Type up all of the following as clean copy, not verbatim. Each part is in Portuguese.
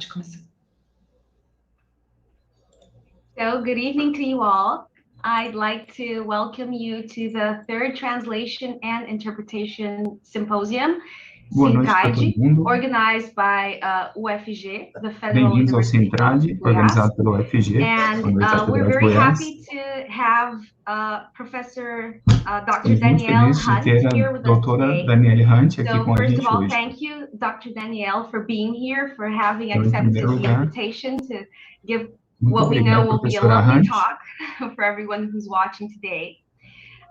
Pode começar. So, good evening to you all. I'd like to welcome you to the third Translation and Interpretation Symposium, SIMTRADI, organized by UFSC, the Federal Bem-vindos ao University SIMTRADI, organizado pela UFSG, and we're very happy to have Professor Dr. Danielle Hunt here with us today. Danielle Hunt aqui So com a first gente of all, hoje. thank you, Dr. Danielle, for being here, for having accepted the invitation to give what we know will be a lovely talk for everyone who's watching today.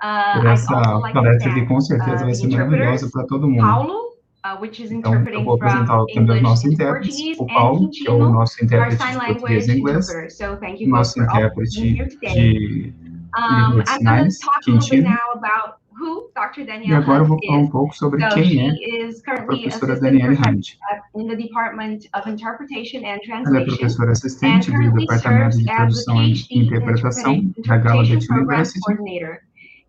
Por essa palestra que com certeza vai ser maravilhosa para todo mundo. Paulo, which is interpreting from English into Portuguese, o Paulo, and que é o Quintino, nosso our intérprete sign de language português e inglês, interpreter. So thank you both nosso for all being intérprete here today. de língua de I'm going to sinais, talk a little bit Quintino. now about who Dr. E Danielle agora eu vou Hunt falar is. pouco sobre So quem she é is a currently professora assistant Danielle professor Hunt. in the Department of Interpretation and Ela é Translation, professora and assistente do currently Departamento serves de as the Tradução e PhD in Interpretação da Gallaudet Interpretation Program University. Coordinator.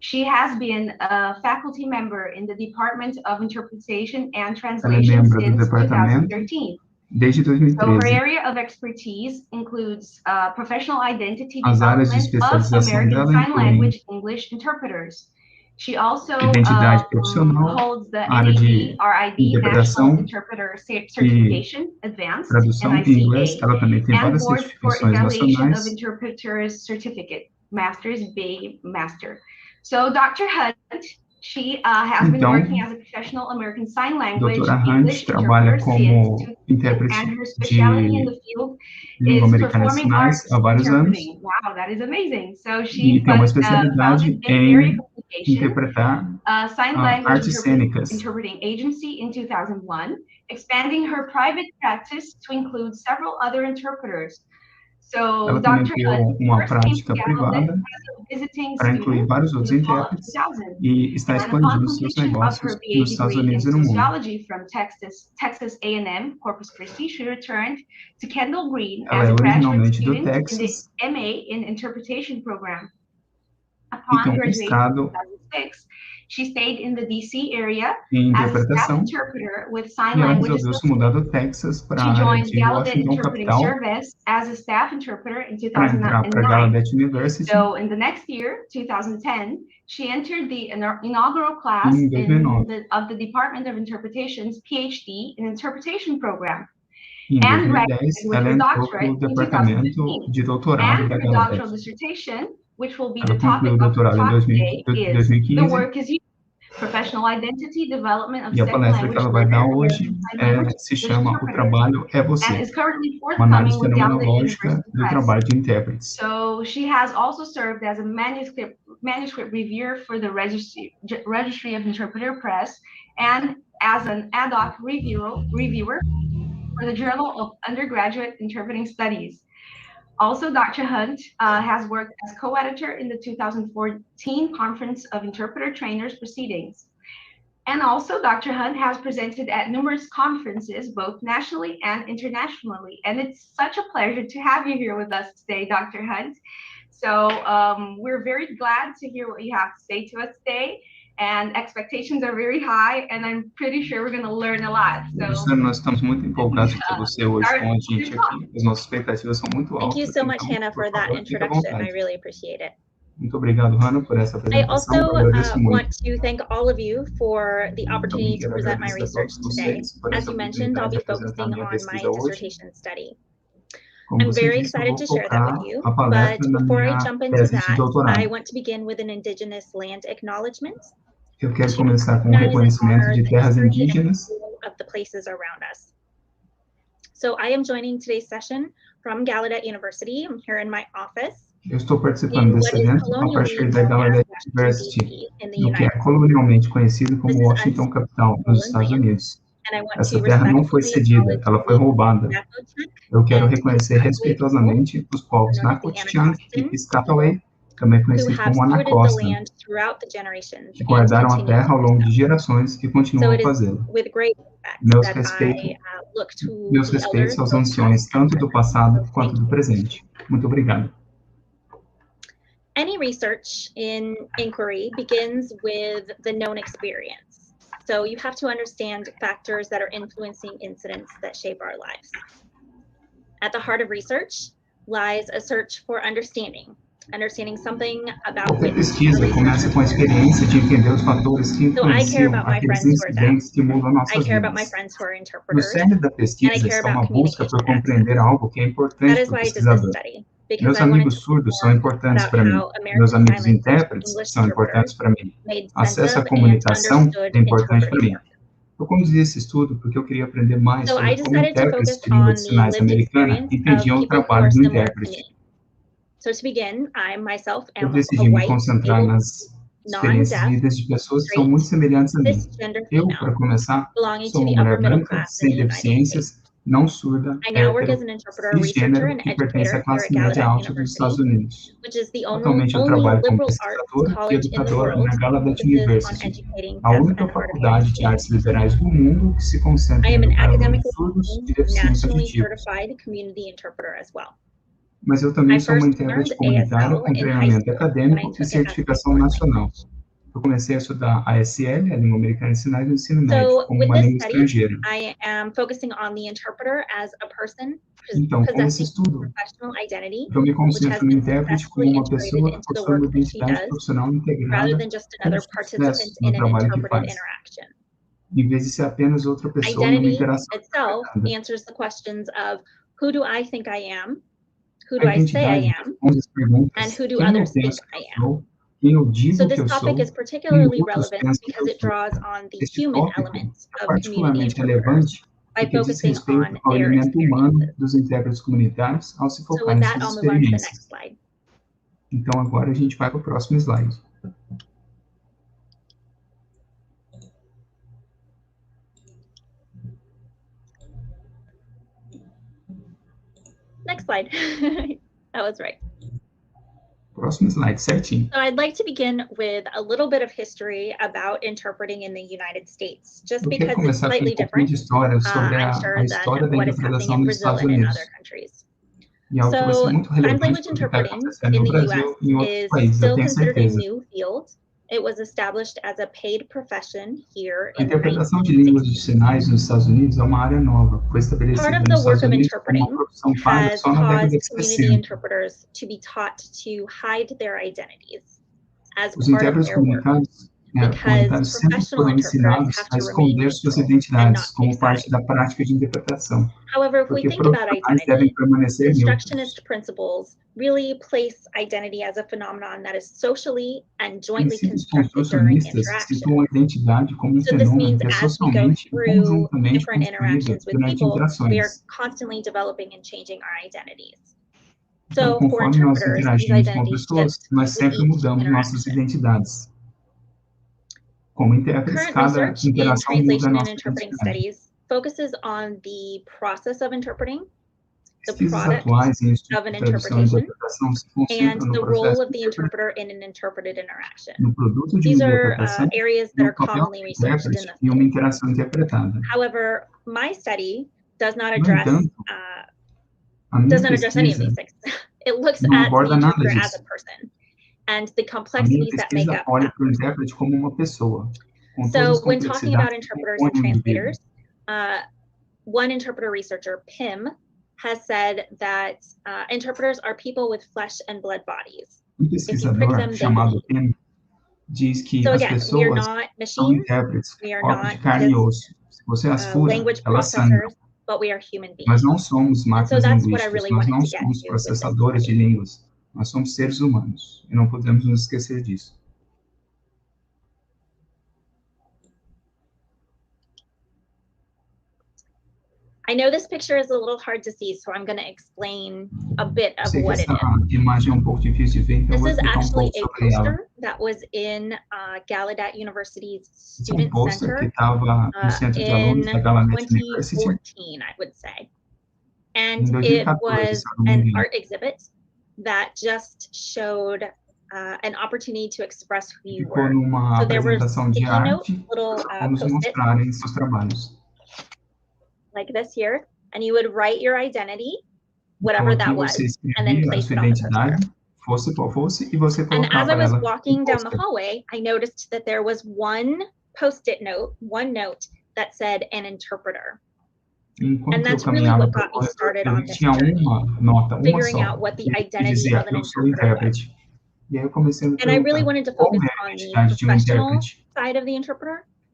She has been a faculty member in the Department of Interpretation and Translation since 2013. Desde 2013. So her area of expertise includes professional identity As áreas de development of especialização American dela Sign incluem Language English interpreters. She also identidade profissional, holds the área de NAD interpretação National Interpreter Certification Advanced tradução em inglês. Ela também tem and várias Board for certificações Evaluation nacionais. of Interpreters Certificate, Master's, B Master. So Dr. Hunt, she has been working as a professional American Sign Language Doutora Hunt English trabalha interpreter como since, intérprete and her specialty in de the field língua is americana de performing sinais arts há vários anos. interpreting. Wow, that is amazing. So E she tem uma especialidade em interpretar sign language artes cênicas. interpreting agency in 2001, expanding her private practice to include several other interpreters. So Ela também Dr. criou Hunt uma first came prática to Gallaudet privada as a visiting para incluir student vários outros in the fall of intérpretes 2000. e está And upon expandindo seus completion of negócios her BA nos Estados degree in Unidos e no mundo. sociology from Texas A&M Corpus Christi, she returned to Kendall Green Ela as é a graduate originalmente do student in Texas the MA in Interpretation program. e Upon tem um graduating mestrado in 2006, she stayed in the DC area em as a staff interpretação interpreter with sign e ela language resolveu se mudar do Texas para She a área joined de Gallaudet Washington, Interpreting capital, Service as a staff interpreter in para entrar para a 2009. Gallaudet University So in the next year, 2010, she entered the inaugural class em 2009. of the Department of Interpretation's PhD in Interpretation program. Em And 2010, with ela her entrou doctorate no in departamento 2015. de doutorado And da her Gallaudet. doctoral dissertation, which will be Ela the topic concluiu o of the doutorado em talk today, is 2015 The Work is You, Professional Identity Development of e a Second palestra que Language ela vai dar Learner, hoje se chama O Trabalho é and Você, is currently uma análise forthcoming with Gallaudet fenomenológica University do Press. trabalho de intérpretes. So she has also served as a manuscript reviewer for the Registry of Interpreter Press and as an ad hoc reviewer for the Journal of Undergraduate Interpreting Studies. Also, Dr. Hunt has worked as co-editor in the 2014 Conference of Interpreter Trainers Proceedings. And also, Dr. Hunt has presented at numerous conferences, both nationally and internationally. And it's such a pleasure to have you here with us today, Dr. Hunt. So we're very glad to hear what you have to say to us today. And expectations are very high, and I'm pretty sure we're going to learn a lot. So, nós estamos muito empolgados de ter você hoje com a gente aqui. As nossas expectativas são muito altas. Thank you so much, Hanna, for that introduction. I really appreciate it. Muito obrigado, Hanna, por essa I apresentação. also want to thank all of you for the opportunity to present my research today. As you mentioned, I'll be focusing on my dissertation study. I'm very excited to share that with you, but before I jump into that, I want to begin with an Indigenous land acknowledgement. Eu quero começar com o reconhecimento de terras indígenas of the places around us. So I am joining today's session from Gallaudet University. I'm here in my office. Eu estou participando desse evento a partir da Gallaudet University, no que é colonialmente conhecido como Washington, capital, nos Estados Unidos. Essa terra não foi cedida, ela foi roubada. Eu quero reconhecer respeitosamente os povos Nakotchak e Piscataway, também conhecidos como Anacosta, que guardaram a terra ao longo de gerações e continuam a fazê-lo. Meus respeitos aos anciões, tanto do passado quanto do presente. Muito obrigado. Any research in inquiry begins with the known experience. So you have to understand factors that are influencing incidents that shape our lives. At the heart of research lies a search for understanding something about Qualquer pesquisa começa com a experiência de entender os fatores que influenciam aqueles incidentes que mudam nossas vidas. No cerne da pesquisa está uma busca por compreender algo que é importante para o pesquisador. Meus amigos surdos são importantes para mim. Meus amigos intérpretes são importantes para mim. Acesso à comunicação é importante para mim. Eu conduzi esse estudo porque eu queria aprender mais sobre como intérpretes de língua de sinais americana entendiam o trabalho do intérprete. Eu decidi me concentrar nas experiências vidas de pessoas que são muito semelhantes a mim. Eu, para começar, sou uma mulher branca, sem deficiências, não surda, hétero, cisgênero, que pertence à classe média alta dos Estados Unidos. Atualmente eu trabalho como pesquisador e educador na Gallaudet University, a única faculdade de artes liberais do mundo que se concentra em educar alunos surdos e deficientes auditivos. Mas eu também sou uma intérprete comunitária com treinamento acadêmico e certificação nacional. Eu comecei a estudar a ASL, a língua americana de sinais, no ensino médio, como uma língua estrangeira. Então, com esse estudo, eu me concentro no intérprete como uma pessoa que possui uma identidade profissional integrada com sucesso no trabalho que faz, em vez de ser apenas outra pessoa numa interação. Who do I say I am, and who do others think I am? So this topic is particularly relevant because it draws on the human elements of community interpreters by focusing on their experiences. So with that, I'll move on to the next slide. Então agora a gente vai para o próximo slide. Next slide. That was right. Próximo slide, certinho. So I'd like to begin with a little bit of history about interpreting in the United States, just because it's slightly different. I'm sure than what is happening in Brazil and in other countries. So sign language interpreting in the US is still considered a new field. It was established as a paid profession here in the United States. A interpretação de línguas de sinais nos Estados Unidos é uma área nova. Foi estabelecida nos Estados Unidos como uma profissão paga só na década de 60. Interpreters to be taught to hide their identities as Os intérpretes comunitários sempre foram ensinados a esconder suas identidades como parte da prática de interpretação. However, if we think about identity, instructionist principles really place identity as a phenomenon that is socially and jointly constructed during interaction. So this means as we go through different interactions with people, we are constantly developing and changing our identities. So for interpreters, these identities shift with each interaction. Current research in translation and interpreting studies focuses on the process of interpreting, the product of an interpretation, and the role of the interpreter in an interpreted interaction. These are areas that are commonly researched in the field. However, my study does not address any of these things. It looks at the interpreter as a person and the complexities that make up that. So when talking about interpreters and translators, one interpreter researcher, Pim, has said that interpreters are people with flesh and blood bodies. If you prick them, they bleed. So again, we are not machines, we are not just language processors, but we are human beings. Nós não somos máquinas linguísticas, nós não somos processadores de línguas. Nós somos seres humanos e não podemos nos esquecer disso. I know this picture is a little hard to see, so I'm going to explain a bit of what it is. This is actually a poster that was in Gallaudet University's Student Center in 2014, I would say. And it was an art exhibit that just showed an opportunity to express who you were. So there were sticky notes, little post-its, like this here, and you would write your identity, whatever that was, and then place it on the poster. And as I was walking down the hallway, I noticed that there was one post-it note, one note that said an interpreter. Enquanto eu caminhava pelo corredor, eu tinha uma nota, uma só, que dizia, eu sou intérprete. E aí eu comecei a me perguntar, qual é a identidade de um intérprete?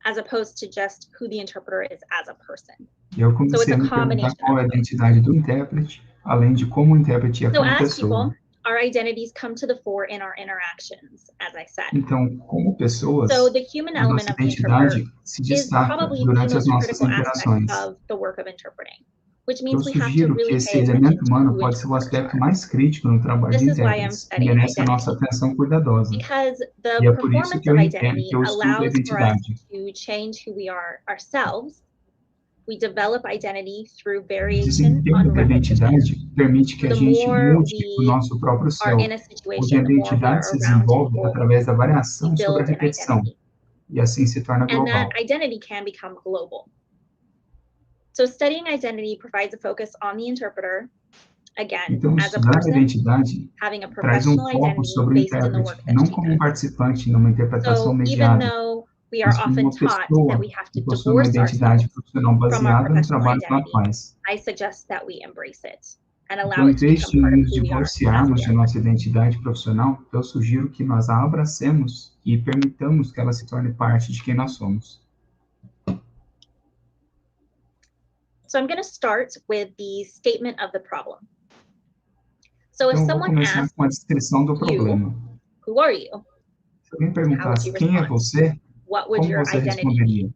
As opposed to just who the interpreter is as a person. E eu comecei a me perguntar qual é a identidade do intérprete, além de como o intérprete é como pessoa. Our identities come to the fore in our interactions, as I said. Então, como pessoas, a nossa identidade se destaca durante as nossas interações. Eu sugiro que esse elemento humano pode ser o aspecto mais crítico no trabalho de intérpretes, e é nessa nossa atenção cuidadosa. E é por isso que eu entendo que eu estudo a identidade. We develop identity through O variation desempenho on da identidade permite que a gente mude o nosso próprio self, onde a identidade se desenvolve através da variação sobre a repetição, e assim se torna global. And that identity can become global. So studying identity provides a focus on the interpreter, again, então, as a estudar a person, identidade having a traz foco sobre o intérprete, não como participante numa interpretação mediada, we are often taught that we have to divorce ourselves from our professional identity. I suggest that we embrace it and allow it to become part of who we are. Divorciarmos de nossa identidade profissional, eu sugiro que nós a abracemos e permitamos que ela se torne parte de quem nós somos. So I'm going to start with the statement of the problem. So if Então, someone asks com a descrição do problema. Who are you? Se alguém perguntasse quem é você, what would your identity be?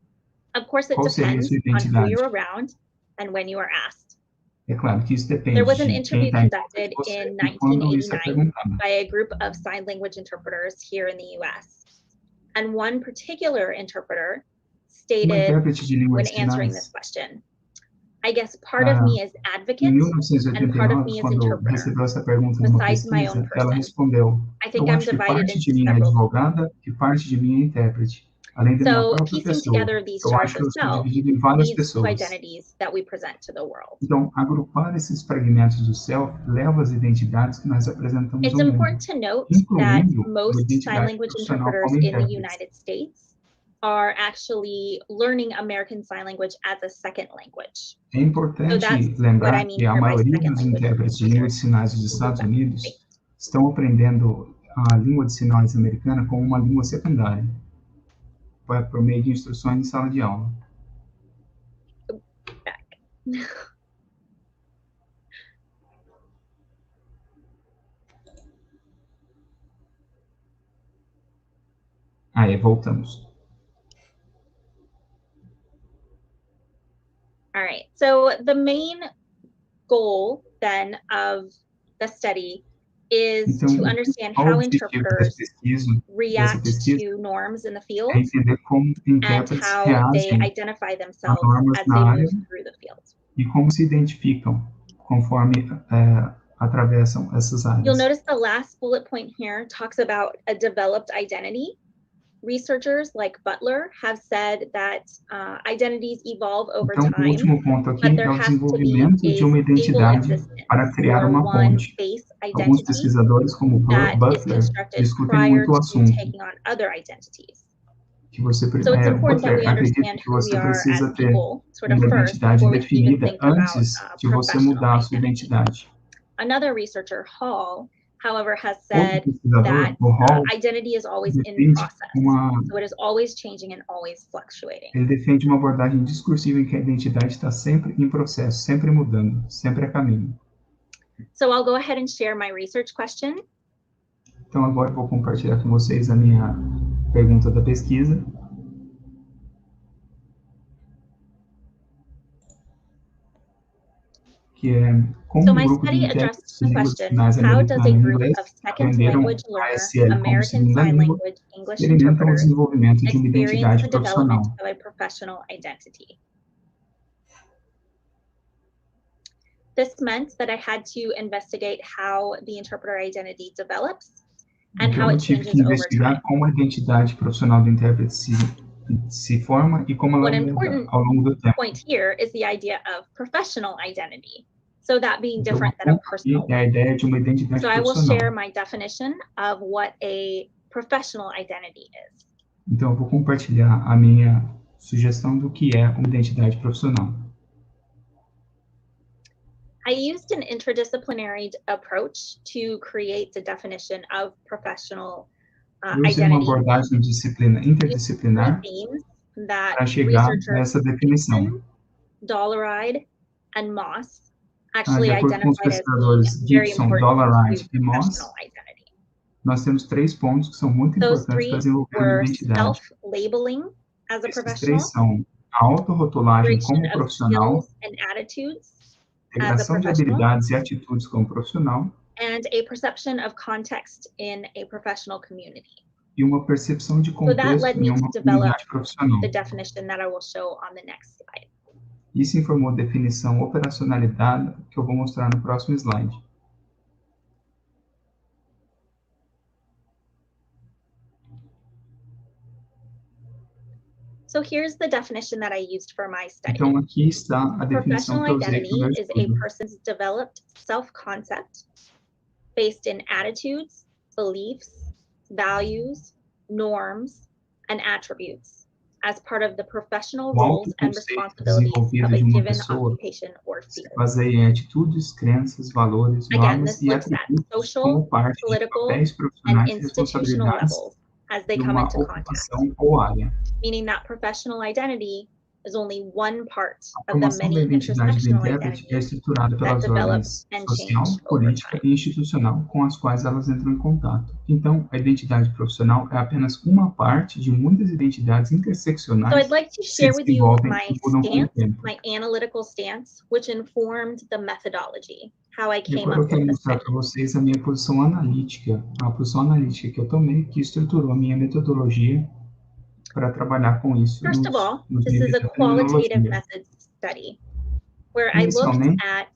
Of course, it depends on who you're around and when you are asked. É claro que isso depende. There was an interview conducted in 1989 by a group of sign language interpreters here in the US. And one particular interpreter stated when answering this question, I guess part of me is advocate and part of me is interpreter, besides my own person. I think I'm divided into several. So, piecing together these jars of self leads to identities that we present to the world. Então, agrupar esses fragmentos do self leva às identidades que nós apresentamos It's important to note that most sign language interpreters in the United States are actually learning American Sign Language as a second language. É importante lembrar que a maioria dos intérpretes de língua de sinais dos Estados Unidos estão aprendendo a língua de sinais americana como uma língua secundária, por meio de instruções em sala de aula. Aí, voltamos. All right, so the main goal then of the study is to understand how interpreters react to norms in the field and how they identify themselves as they move through the field. E como se identificam conforme atravessam essas áreas. You'll notice the last bullet point here talks about a developed identity. Researchers like Butler have said that identities evolve over time, o último ponto aqui é o desenvolvimento de uma identidade para criar uma ponte. Alguns pesquisadores, como Butler, discutem muito o assunto. Que você acredita que você precisa ter uma identidade definida antes de você mudar a sua identidade. Another researcher, Hall, however, has said that identity is always in process, so it is always changing and always fluctuating. Ele defende uma abordagem discursiva em que a identidade está sempre em processo, sempre mudando, sempre a caminho. So I'll go ahead and share my research question. Então agora eu vou compartilhar com vocês a minha pergunta da pesquisa. Que é como so my study addresses the question, how does a group of second language learners, American Sign Language, English interpreters, experience the development of a professional identity? This meant that I had to investigate how the interpreter identity develops and how it changes over time. Como a identidade profissional do intérprete se forma e como ela muda ao longo do tempo. One important point here is the idea of professional identity. So that being different than a personal one. É a ideia de uma identidade so profissional. I will share my definition of what a professional identity is. Então eu vou compartilhar a minha sugestão do que é uma identidade profissional. I used an interdisciplinary approach to create the definition of professional Eu usei uma abordagem interdisciplinar para chegar nessa definição. Dollaride and Moss De acordo com os pesquisadores Gibson, Dollaride e Moss, nós temos 3 pontos que são muito importantes para desenvolver a identidade. Esses 3 são a autorrotulagem como profissional, integração de habilidades e atitudes como profissional, and a perception of context in a professional community. E uma percepção de contexto em uma comunidade profissional. The definition that I will show on the next slide. Isso informou a definição operacionalizada que eu vou mostrar no próximo slide. So here's the definition that I used for my study. Então aqui está a definição que eu usei para o meu Professional identity is a estudo. person's developed self-concept based in attitudes, beliefs, values, norms, and attributes as part of the professional roles and responsibilities of a given occupation or field. Baseia em atitudes, crenças, valores, normas e atitudes como parte de papéis profissionais e responsabilidades de uma ocupação ou área. Meaning that professional identity is only one part A of the formação da many identidade do intersectional intérprete é identities estruturada pelas ordens social, política e institucional com as quais elas entram em contato. Então, a identidade profissional é apenas uma parte de muitas identidades interseccionais So I'd like to que se share with you desenvolvem my e mudam com o stance, tempo. my analytical stance, which informed the methodology, how I E came agora eu up quero with the mostrar study. para vocês a minha posição analítica, a posição analítica que eu tomei, que estruturou a minha metodologia para trabalhar com isso First of all, nos this is níveis a da qualitative fenomenologia. methods study, where I looked Inicialmente, at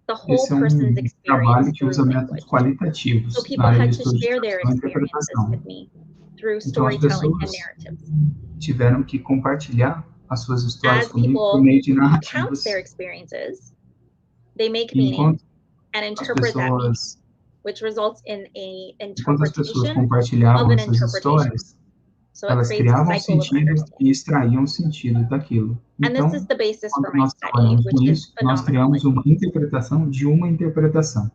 the whole esse é person's trabalho experience que usa through métodos language. qualitativos So na people área had de to estudo de share their tradução e experiences interpretação. with me through Então, as storytelling and pessoas narratives. tiveram que compartilhar as suas histórias As comigo por people meio de count narrativas. their experiences, they make E meaning enquanto and as interpret that meaning, pessoas, which results in a enquanto as pessoas interpretation of compartilhavam an essas interpretation. histórias, So it elas creates a criavam cycle of sentido understanding. e extraíam sentido daquilo. And Então, this is the basis for quando my nós study, trabalhamos com which is isso, nós criamos phenomenology. uma interpretação de uma interpretação.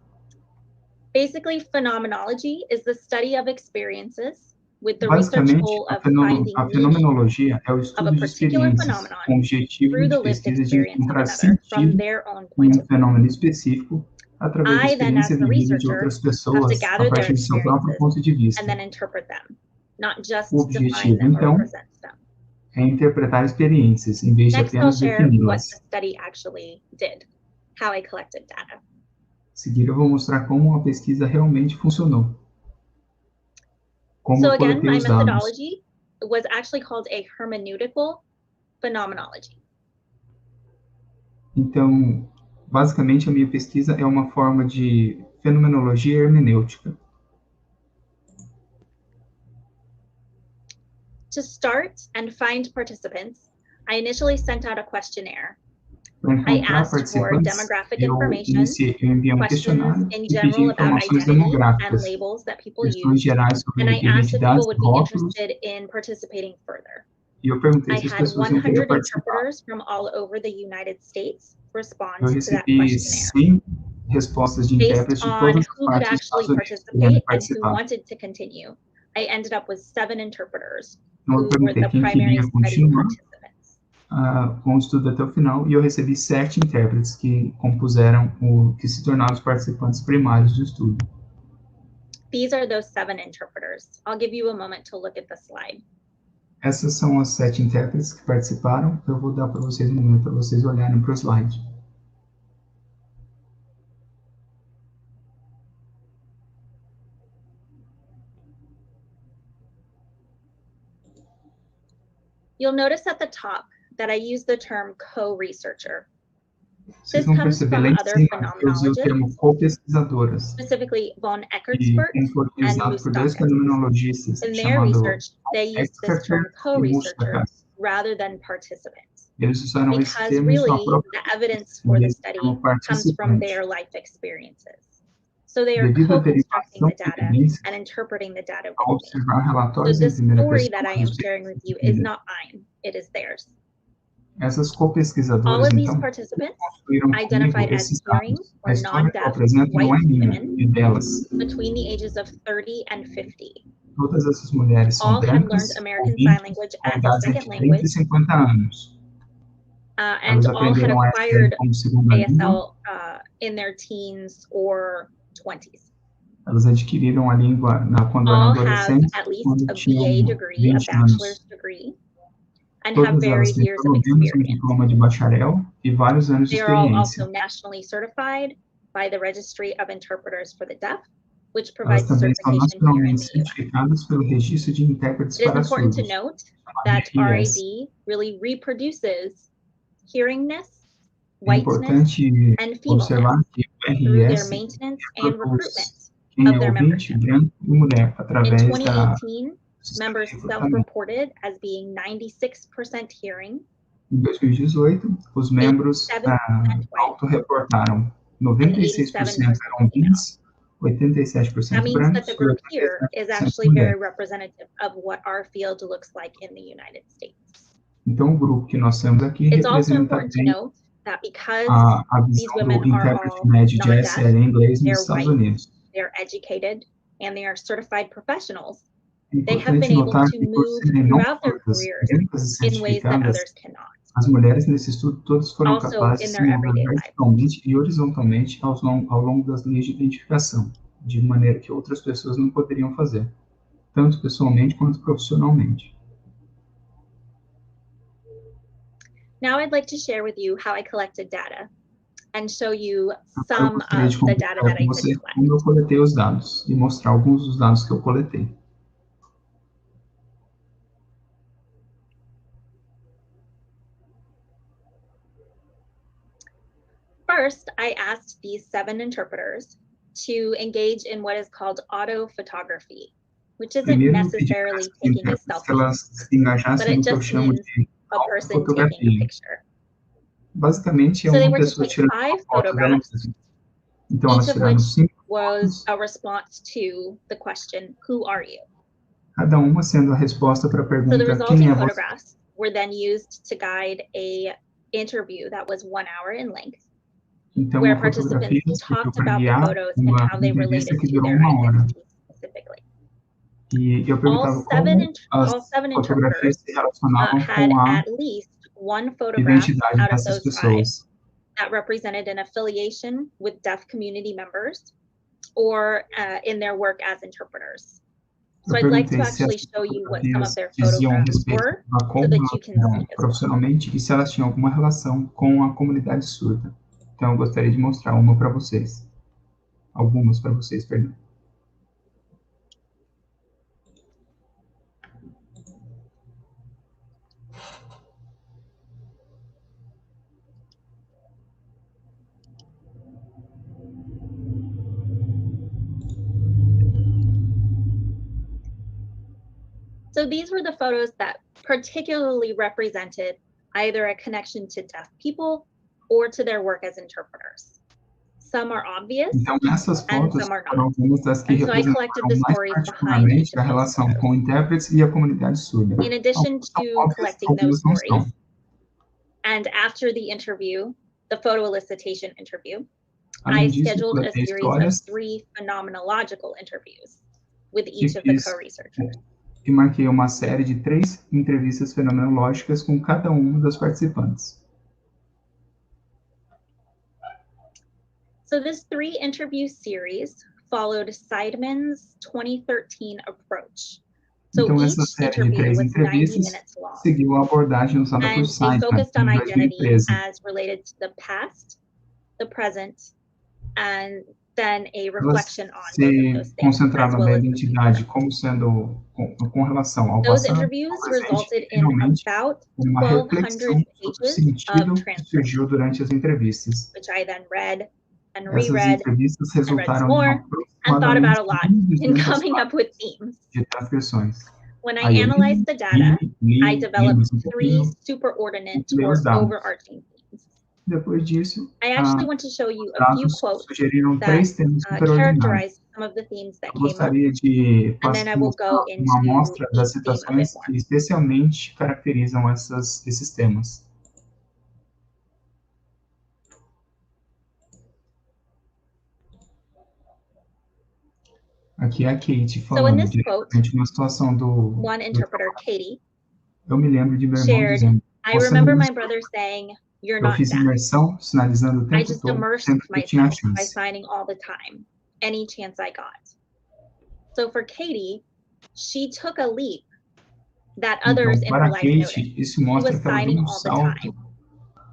Basically, phenomenology is the study of experiences with the research Basicamente, goal a of finding meaning fenomenologia é o of a estudo de particular experiências phenomenon com o objetivo through de the lived pesquisa de experience of encontrar another from sentido their own em point um of view. fenômeno específico através da I then, experiência as the vivida de researcher, outras have to pessoas a gather their partir do seu próprio experiences ponto de vista. and then interpret them, not just O define objetivo, them or então, present them. é interpretar experiências, em vez de Next, I'll apenas share what defini-las. the study actually did, how I collected data. A seguir, eu vou mostrar como a pesquisa realmente funcionou. Como So eu again, coletei my os dados. methodology was actually called a hermeneutical phenomenology. Então, basicamente, a minha pesquisa é uma forma de fenomenologia hermenêutica. To start and find participants, I initially sent out a questionnaire. Para I encontrar asked for participantes, demographic eu information, enviei um questions questionário in e pedi general about informações identity and demográficas, labels that people questões use, gerais sobre and I asked if identidades, people would be rótulos, interested in participating further. e eu perguntei I se as had pessoas iam querer 100 participar. interpreters from all over the United States respond Eu to that recebi questionnaire 100 respostas de based intérpretes de on todas as who could partes dos actually Estados Unidos querendo participate and who participar. wanted to continue. I ended up with 7 interpreters Então, eu who were perguntei the quem primary queria study continuar participants. com o estudo até o final, e eu recebi 7 intérpretes que compuseram que se tornaram os participantes primários do estudo. These are those 7 interpreters. I'll give you a moment to look at the slide. Essas são as 7 intérpretes que participaram. Eu vou dar para vocês um momento para vocês olharem para o slide. You'll notice at the top that I use the term co-researcher. Vocês vão perceber lá em cima que eu usei o termo co-pesquisadoras, specifically von que Eckertsberg foi and utilizado por 2 Mustakas. fenomenologistas In their chamados research, they use this term Eckertsberg e co-researcher Mustakas. rather than participants, Eles usaram esse because termo em really sua própria the evidence for the study como comes from participante. their life experiences. So they are Devido à co-constructing derivação the de data evidências, and interpreting the data ao with me. observar So relatórios the em primeira story pessoa that I am sharing with you is not mine, it is theirs. Essas All co-pesquisadoras, of these então, participants construíram comigo identified as esses hearing dados. A or história que eu non-deaf apresento não é white minha, women é delas. between the ages of 30 and 50. Todas essas mulheres são All had learned brancas, American Sign ouvintes, Language com as a idades second entre 30 e language, 50 anos. and Elas all had aprenderam a ASL acquired como segunda língua. ASL in their teens or 20s. Elas adquiriram a língua quando eram All have adolescentes, at least quando a tinham BA degree, a 20 anos. bachelor's degree, and have Todas elas varied têm years pelo of menos um experience. diploma de bacharel e vários anos de They are all experiência. also nationally certified by the Registry of Interpreters for the Deaf, which Elas provides também são certification here in nacionalmente the US. certificadas pelo Registro de Intérpretes It is para important to Surdos, note chamado that ILS. RAD really reproduces hearingness, É whiteness, importante and observar femaleness que o through their RS maintenance and reproduz recruitment quem of é their ouvinte, membership. branco e mulher, In através do 2018, sistema members de recrutamento. self-reported as being 96% hearing, Em 2018, os membros 87% white, autorreportaram and 96% 87% eram homens, 87% That means that brancos the e group here is 87% actually very mulheres. representative of what our field looks like in the United States. Então, o grupo que nós temos aqui It's also representa important to bem note that because a these visão women do are intérprete all médio de non-deaf, ASL em inglês nos they're Estados white, Unidos. they're educated, and they are certified professionals, É they have importante been able notar to que, por move serem não throughout their surdas, careers brancas e in ways that certificadas, others cannot, as mulheres nesse estudo todas foram also capazes in de se their mover everyday lives. verticalmente e horizontalmente ao longo das linhas de identificação, de maneira que outras pessoas não poderiam fazer, tanto pessoalmente quanto profissionalmente. Now I'd like to share with you how I collected data and show you Agora eu some gostaria de of the data compartilhar that I com did vocês collect. como eu coletei os dados e mostrar alguns dos dados que eu coletei. First, I asked these 7 interpreters to engage in what is called autophotography, which isn't Primeiro, eu pedi para necessarily essas taking a intérpretes que selfie, elas se but engajassem it no que eu just chamo means de a person taking a autofotografia. picture. Basicamente, é So they uma were to pessoa take tirando 5 uma foto dela photographs, mesma. Então, each elas of tiraram which 5 was fotos, a response to the question, who are you? cada uma sendo a resposta para a So the pergunta, quem resulting é você? photographs were then used to guide a interview that was 1 hour in length, Então, where a fotografia participants serviu talked para about the guiar photos and uma how they entrevista related que to durou their 1 hora. identity specifically. E eu All perguntava seven como as fotografias interpreters se relacionavam had com a at least 1 photograph identidade out of dessas those 5 pessoas. that represented an affiliation with deaf community members or in their work as interpreters. So Eu I'd like to perguntei se actually essas show you what some of fotografias their diziam a photographs respeito were de so como that elas you can eram see as well. profissionalmente e se elas tinham alguma relação com a comunidade surda. Então, eu gostaria de mostrar uma para vocês. Algumas para vocês, perdão. So these were the photos that particularly represented either a connection to deaf people or to their work as interpreters. Some are obvious, Então, essas and fotos some are foram not. algumas das que And so I collected representaram the mais stories behind each particularmente a of those relação photos. com intérpretes e a comunidade surda. In addition Algumas são to óbvias, collecting those algumas não stories, são. and after the interview, the photo elicitation interview, Além I disso, eu scheduled a coletei series of histórias 3 phenomenological interviews with e each of the fiz co-researchers. e marquei uma série de 3 entrevistas fenomenológicas com cada um dos participantes. So this 3 interview series followed Seidman's 2013 approach. So Então, each essa série de interview 3 was 90 entrevistas minutes long, seguiu a abordagem usada por and they Seidman focused on em identity 2013. as related to the past, the present, and then a Elas reflection on both of se those things, as concentraram well na as the identidade future. como sendo com relação ao Those passado, interviews ao presente resulted e, in finalmente, about uma 1,200 reflexão sobre o pages sentido of que transcripts, surgiu durante as entrevistas. which I then read and Essas reread entrevistas and read some resultaram em more and thought about aproximadamente a lot 1.200 in coming up with themes. de transcrições. When I Aí eu analyzed the data, I li developed mais um 3 pouquinho, superordinate compilei or os dados. overarching themes. Depois disso, I actually want to show you os a few dados quotes sugeriram that 3 temas superordinários. characterize some of the themes that Eu came up, gostaria de and then I will mostrar go uma into amostra das each theme a bit citações more. que especialmente caracterizam esses temas. Aqui é a Kate falando diretamente uma situação do... One interpreter, Katie, eu me lembro de meu irmão dizendo, I remember my brother saying, "You're not eu fiz deaf. imersão, sinalizando o I tempo just todo, immersed sempre que eu tinha a myself by chance. signing all the time, any chance I got." So for Katie, she took a leap that others in para her life noticed. Kate, isso She mostra was que ela deu signing um all the salto time.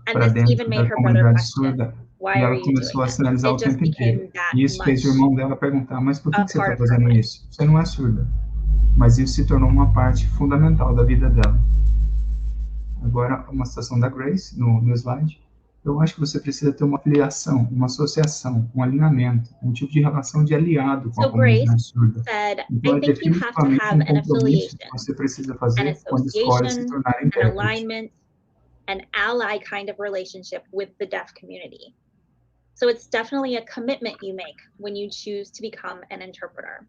And para this dentro even da made her brother comunidade question, surda, why e are ela you doing começou a this? sinalizar It o just tempo inteiro. became that E isso fez o much irmão dela perguntar, mas por que a você está part of her fazendo life. isso? Você não é surda. Mas isso se tornou uma parte fundamental da vida dela. Agora, uma citação da Grace, no slide. Eu acho que você precisa ter uma filiação, uma associação, um alinhamento, um tipo de relação de aliado com a comunidade surda. Então, é definitivamente um compromisso que você precisa fazer quando escolhe se tornar an intérprete. alignment, an ally kind of relationship with the deaf community. So it's definitely a commitment you make when you choose to become an interpreter.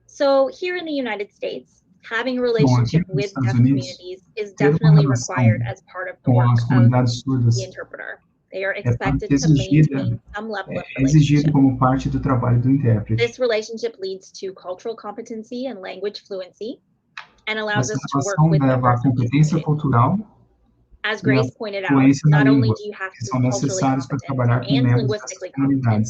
So here in the United States, having a relationship with deaf communities is definitely required as part of the work of the interpreter. They are expected to maintain some level of relationship. Como parte do trabalho do intérprete. This relationship leads to cultural competency and language fluency, and allows us to work with members of the community. As Grace pointed out, not only do you have to be culturally competent and linguistically competent,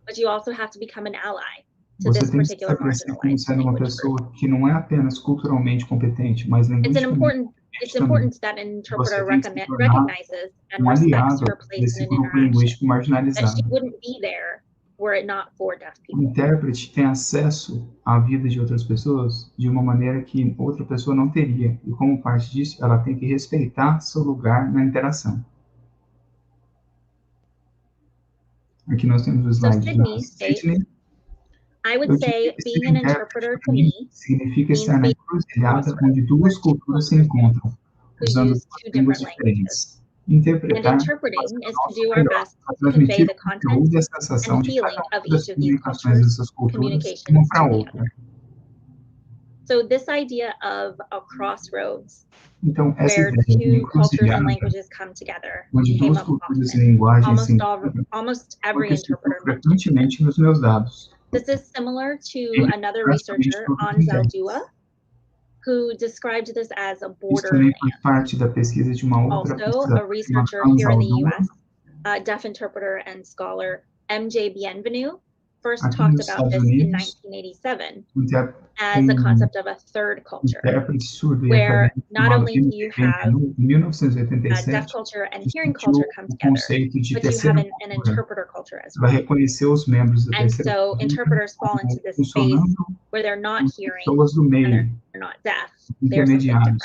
but you also have to become an ally to this particular marginalized uma language pessoa group. que não é apenas culturalmente competente, mas linguisticamente. It's important that an interpreter recognizes and respects her place in an interaction, that she wouldn't be there were it not for deaf O people. intérprete tem acesso à vida de outras pessoas de uma maneira que outra pessoa não teria. E como parte disso, ela tem que respeitar seu lugar na interação. Aqui nós temos o slide da Sydney. I would say being an interpreter to me significa estar na encruzilhada onde duas culturas se encontram, usando duas línguas diferentes. Interpretar is to do our best to convey the content and feeling of each of these cultures, communications to the other. So this idea of a crossroads, então, where two cultures and languages come together, came up often. Almost every interpreter frequentemente nos meus dados. This is similar to another researcher, Anzaldua, who described this as a border man. Also, a researcher here in the US, deaf interpreter and scholar MJ Bienvenu, first talked about this in 1987 as the concept of a third culture, where not only do you have deaf culture and hearing culture come together, but you have an interpreter culture as well. And so interpreters fall into this space where they're not hearing and they're not deaf, they're something different.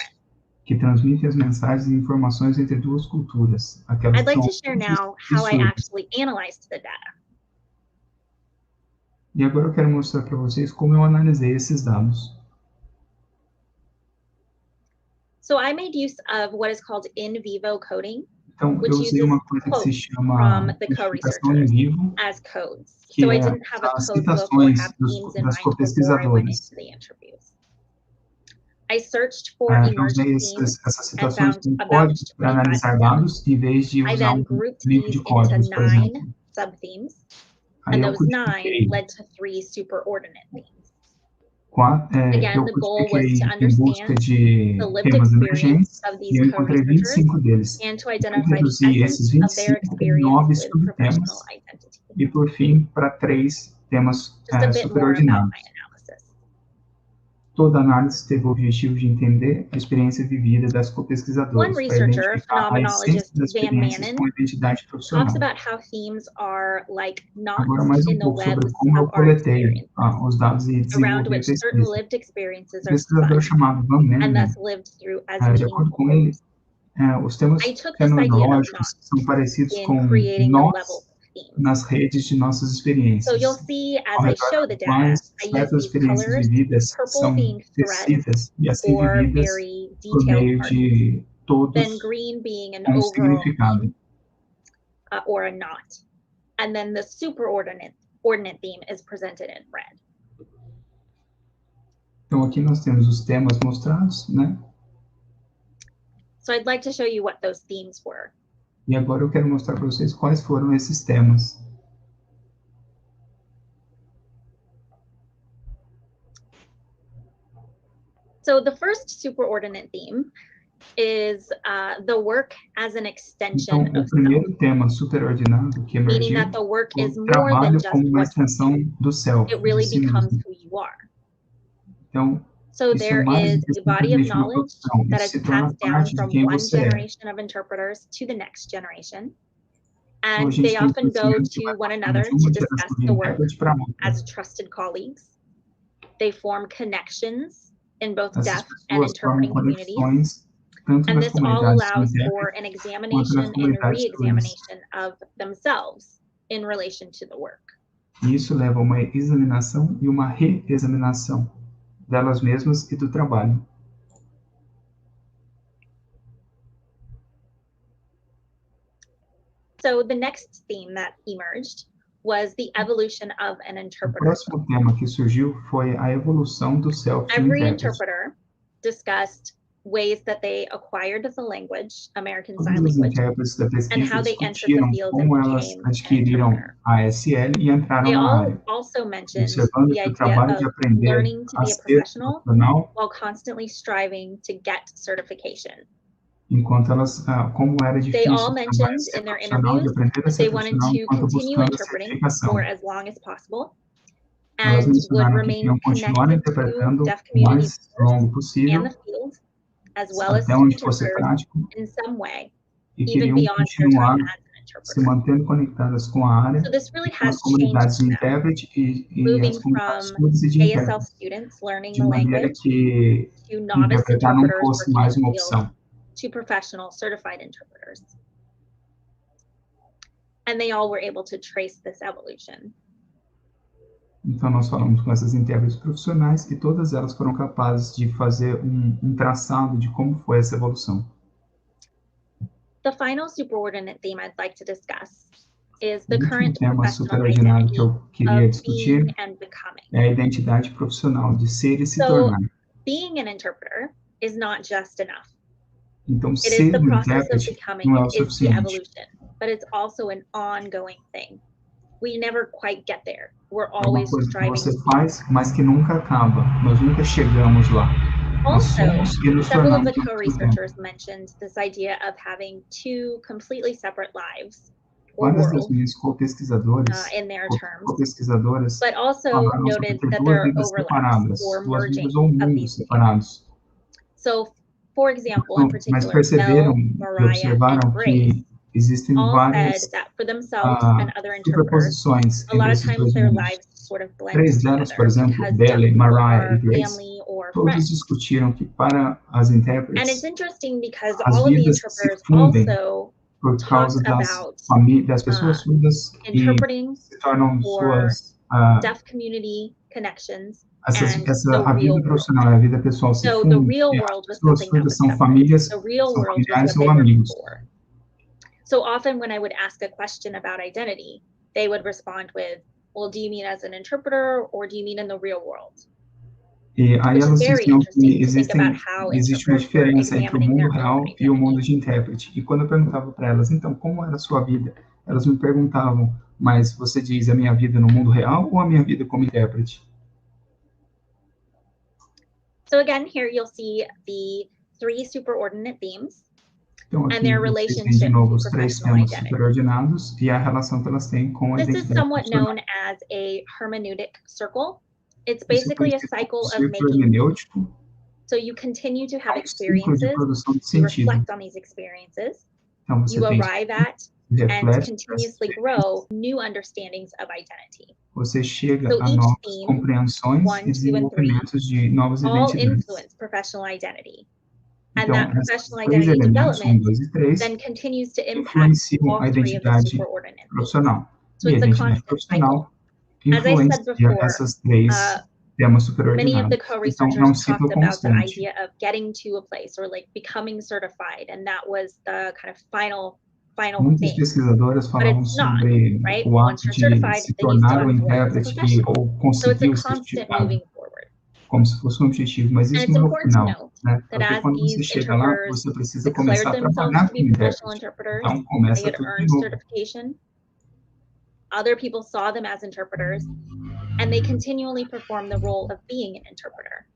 Que transmitem as mensagens e informações entre duas culturas. I'd like to share now how I actually analyzed the data. E agora eu quero mostrar para vocês como eu analisei esses dados. So I made use of what is called in vivo coding, então, which uses quotes from the co-researchers as codes. So I didn't have a code book or have themes in mind before I went into the interviews. I searched for emerging themes and found about 25 dados. I then grouped these into 9 sub-themes. And those 9 led to 3 superordinate themes. Again, the goal was to understand the lived experience of these co-researchers and to identify the essence of their experience with professional identity. E por fim, para 3 temas superordinados. Toda análise teve o objetivo de entender a experiência vivida das co-pesquisadoras. One researcher, phenomenologist Van Manen, talks about how themes are like knots in the webs of our experience, around which certain lived experiences are spun, and thus lived through as meaningful. Os temas fenomenológicos são parecidos com nós nas redes de nossas experiências. So you'll see as I show the data, I use these colors, purple being threads or very detailed parts, then green being an overall theme, or a knot, and then the superordinate theme is presented in red. Então aqui nós temos os temas mostrados, né? So I'd like to show you what those themes were. E agora eu quero mostrar para vocês quais foram esses temas. So the first superordinate theme is the work as an extension Então, o of primeiro self, tema superordinado que meaning emergiu that the work foi is o more than trabalho just como uma what you extensão do. do self, It de really si becomes mesmo. who you are. Então, So isso é there mais is do que a body of simplesmente uma knowledge profissão, that isso is se torna passed down parte de from quem one você é. generation of interpreters to the next generation. Então, a And gente they tem often go conhecimento que to vai one passando another de to uma discuss geração de the work intérprete para outra. as trusted colleagues. They form connections in both Essas deaf and pessoas formam interpreting communities. conexões tanto And nas this all comunidades de allows for intérprete an quanto nas examination and comunidades fluentes. re-examination of themselves in relation to the work. E isso leva a uma examinação e uma reexaminação delas mesmas e do trabalho. So the next theme that emerged was the evolution of an O interpreter. próximo tema que surgiu foi a evolução do self de um Every intérprete. interpreter discussed ways that they acquired the language, American Sign Todos os Language, intérpretes da and pesquisa how they entered the discutiram field and como elas became an adquiriram interpreter. a ASL e entraram They na all área, also mentioned observando the que o idea trabalho de of aprender learning to a be a ser professional profissional, while constantly striving to get certification. enquanto elas, como era They difícil all o trabalho de mentioned ser in their profissional, de interviews aprender a that ser they wanted profissional to enquanto continue buscando a interpreting certificação. for as long as possible Elas and would mencionaram que remain queriam continuar connected to interpretando deaf o community mais longo members and possível, the field, as well as até to onde fosse interpreters prático, in some way, e even queriam beyond their continuar time as an se interpreter. mantendo conectadas com a área, So this really com as has changed comunidades de them, intérprete e moving as comunidades from surdas e de ASL intérprete, students learning de the maneira language que to novice interpretar não interpreters fosse working in mais the uma field opção. to professional certified interpreters. And they all were able to trace this evolution. Então, nós falamos com essas intérpretes profissionais e todas elas foram capazes de fazer um traçado de como foi essa evolução. The final superordinate theme I'd like to discuss is O the último current tema professional superordinado que identity eu queria of discutir being and becoming. é a identidade profissional de ser e se So, tornar. being an interpreter is not just enough. Então, It is ser the um process of intérprete becoming, não é o it is the suficiente. evolution, but it's also an ongoing thing. We never quite get there. We're É uma always coisa que striving você to be. faz, mas que nunca acaba. Nós nunca chegamos lá. Nós Also, somos e nos several of tornamos the ao mesmo tempo. co-researchers mentioned this idea of having two completely separate lives or Várias das worlds minhas co-pesquisadoras, in their terms, co-pesquisadoras but also falaram sobre noted ter that duas there are vidas overlaps separadas, or duas merging vidas ou of mundos these two. separados. So, for example, in Então, mas particular, perceberam Mel, e Mariah, observaram and Grace que existem all várias said that for themselves and other interpreters, superposições a lot entre of esses times dois their mundos. lives sort of blend Três delas, por together exemplo, because Belle, deaf people Mariah e are Grace, family or todos friends. discutiram que para as And intérpretes, it's interesting because as all of the vidas se interpreters fundem also por causa talked about das pessoas surdas e interpreting se tornam for suas deaf community connections a the vida real profissional e a vida pessoal se So the fundem, real e world as was pessoas something that surdas was são separate. famílias, The real são world was familiares what ou they were amigos. before. So often when I would ask a question about identity, they would respond with, well, do you mean as an interpreter or do you mean in the real world? E aí Which is elas very diziam que interesting to think about how existe uma interpreters were diferença entre o examining mundo their own real e o mundo identity. de intérprete. E quando eu perguntava para elas, então, como era a sua vida? Elas me perguntavam, mas você diz a minha vida no mundo real ou a minha vida como intérprete? So again, here you'll see the three superordinate themes Então, and aqui their vocês têm de relationship novo to os três professional temas identity. superordinados e a relação que elas têm com a This is identidade somewhat profissional. known as a hermeneutic circle. It's Isso é basically a conhecido cycle como of círculo making. hermenêutico, So you continue to have é um ciclo de experiences, produção de you sentido. reflect on these experiences, Então, você you tem arrive at and reflete, continuously grow new understandings of identity. você chega So a each novas theme, compreensões 1, e 2, and 3, desenvolvimentos de novas all identidades. influence professional identity. And Então, that esses professional três identity elementos, 1, development 2 e 3, then continues to impact influenciam all a 3 of the identidade superordinate themes. profissional. So E a it's a identidade constant cycle. profissional As I said influencia before, essas três temas many of superordinados. the Então, é um co-researchers ciclo talked about the constante. idea of getting to a place or like becoming certified, and that was the kind of final Muitas thing. pesquisadoras falavam it's not, sobre right? o Once ato you're de certified, se then you still tornar have um to work as a intérprete professional. ou So it's conseguir a o constant certificado, moving forward. como se fosse um objetivo, mas And isso it's não é o important to final, note né? that Porque as quando você these chega lá, interpreters você precisa declared começar a themselves trabalhar to be como professional intérprete. interpreters, Então, they começa had tudo de earned novo. certification. Other people saw them as interpreters, and they continually perform the role of being an interpreter.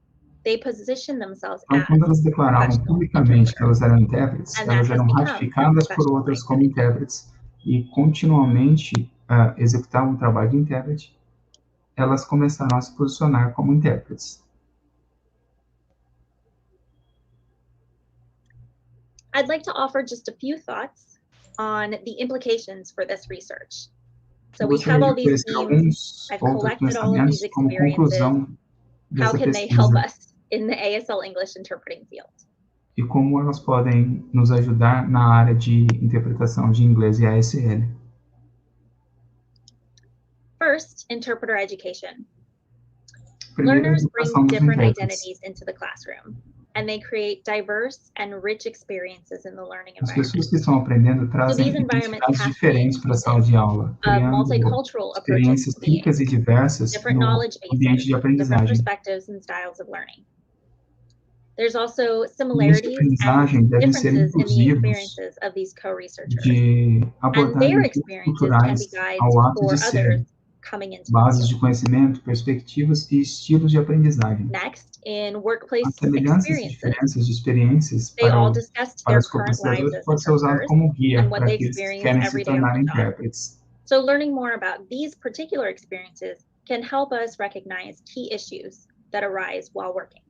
they position themselves Então, quando elas declaravam professional publicamente que elas eram intérpretes, and elas that has eram become ratificadas their por outras professional como identity. intérpretes e continuamente executavam o trabalho de intérprete, elas começaram a se posicionar como intérpretes. I'd like to offer just a few thoughts on the implications for this research. So Eu we have gostaria de all these oferecer themes, alguns I've outros collected all of these pensamentos como experiences. conclusão How dessa can they help pesquisa us in the ASL-English interpreting field? e como elas podem nos ajudar na área de interpretação de inglês e ASL. First, interpreter education. Primeiro, a Learners educação bring dos different intérpretes. identities into the classroom, and they create diverse and rich experiences in the learning As environment. pessoas que estão aprendendo trazem these environments identidades have to be diferentes para a sala de aula, criando multicultural approaches experiências to being, ricas e diversas different no knowledge ambiente bases, de different aprendizagem. perspectives and styles of learning. There's also E de similarities aprendizagem and devem ser differences in the inclusivos experiences of these co-researchers, de and their abordagens experiences can culturais be guides ao ato for de ser, others coming into the bases field. de conhecimento, perspectivas e estilos de aprendizagem. Next, in workplace As semelhanças e experiences, diferenças de experiências they all para discussed para their os current lives co-pesquisadores as pode ser usado interpreters como guia and what para they aqueles que experience querem se every day on tornar the job. intérpretes. So learning more about these particular experiences can help us recognize key issues that arise while working.